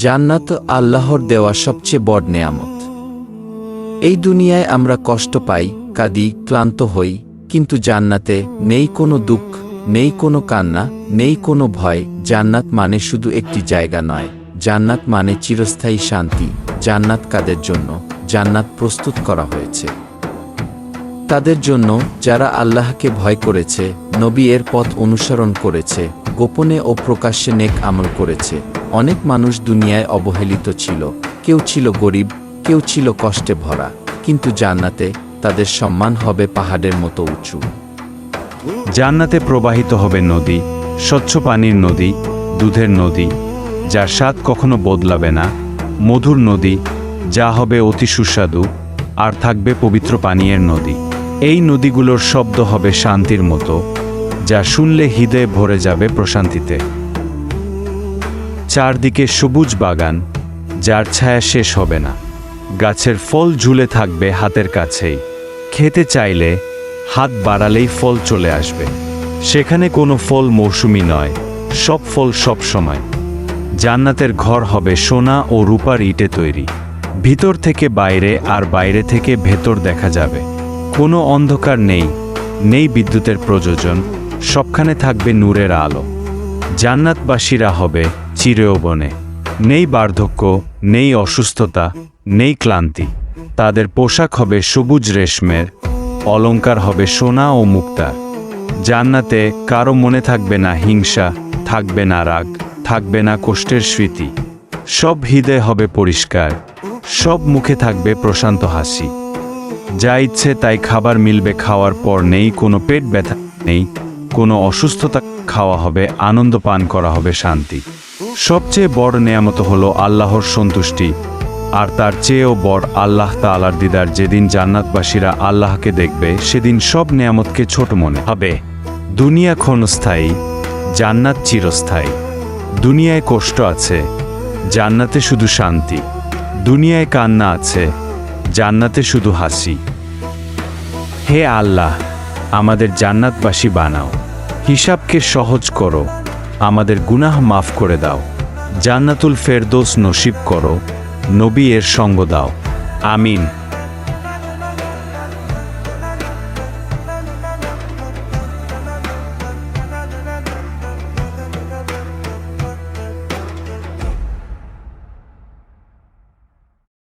জান্নাত আল্লাহর দেওয়া সবচেয়ে বড় নেয়ামত। এই দুনিয়ায় আমরা কষ্ট পাই, কাঁদি, ক্লান্ত হই, কিন্তু জান্নাতে নেই কোনো দুঃখ, নেই কোনো কান্না, নেই কোনো ভয়। জান্নাত মানে শুধু একটি জায়গা নয়, জান্নাত মানে চিরস্থায়ী শান্তি। জান্নাত কাদের জন্য? জান্নাত প্রস্তুত করা হয়েছে তাদের জন্য যারা আল্লাহকে ভয় করেছে, নবী এর পথ অনুসরণ করেছে, গোপনে ও প্রকাশ্যে নেক আমল করেছে। অনেক মানুষ দুনিয়ায় অবহেলিত ছিল, কেউ ছিল গরিব, কেউ ছিল কষ্টে ভরা, কিন্তু জান্নাতে তাদের সম্মান হবে পাহাড়ের মতো উঁচু। জান্নাতে প্রবাহিত হবে নদী, স্বচ্ছ পানির নদী, দুধের নদী, যার স্বাদ কখনো বদলাবে না, মধুর নদী, যা হবে অতি সুস্বাদু, আর থাকবে পবিত্র পানীয়ের নদী। এই নদীগুলোর শব্দ হবে শান্তির মতো, যা শুনলে হৃদয়ে ভরে যাবে প্রশান্তিতে। চারদিকে সবুজ বাগান, যার ছায়া শেষ হবে না, গাছের ফল ঝুলে থাকবে হাতের কাছেই, খেতে চাইলে হাত বাড়ালেই ফল চলে আসবে। সেখানে কোনো ফল মৌসুমি নয়, সব ফল সব সময়। জান্নাতের ঘর হবে সোনা ও রূপার ইটে তৈরি, ভিতর থেকে বাইরে আর বাইরে থেকে ভেতর দেখা যাবে। কোনো অন্ধকার নেই, নেই বিদ্যুতের প্রযোজন, সবখানে থাকবে নূরের আলো। জান্নাতবাসীরা হবে চিরযৌবনে, নেই বার্ধক্য, নেই অসুস্থতা, নেই ক্লান্তি। তাদের পোশাক হবে সবুজ রেশমের, অলংকার হবে সোনা ও মুক্তার। জান্নাতে কারো মনে থাকবে না হিংসা, থাকবে না রাগ, থাকবে না কষ্টের স্মৃতি। সব হৃদয় হবে পরিষ্কার, সব মুখে থাকবে প্রশান্ত হাসি। যা ইচ্ছে তাই খাবার মিলবে, খাওয়ার পর নেই কোনো পেট ব্যথা, নেই কোনো অসুস্থতা। খাওয়া হবে আনন্দ, পান করা হবে শান্তি। সবচেয়ে বড় নেয়ামত হলো আল্লাহর সন্তুষ্টি, আর তার চেয়েও বড় আল্লাহ তাআলার দিদার। যেদিন জান্নাতবাসীরা আল্লাহকে দেখবে, সেদিন সব নেয়ামতকে ছোট মনে হবে। দুনিয়া ক্ষণস্থায়ী, জান্নাত চিরস্থায়ী। দুনিয়ায় কষ্ট আছে, জান্নাতে শুধু শান্তি। দুনিয়ায় কান্না আছে, জান্নাতে শুধু হাসি। হে আল্লাহ, আমাদের জান্নাতবাসী বানাও, হিসাবকে সহজ করো, আমাদের গুনাহ মাফ করে দাও, জান্নাতুল ফেরদৌস নসিব করো, নবী এর সঙ্গ দাও। আমিন।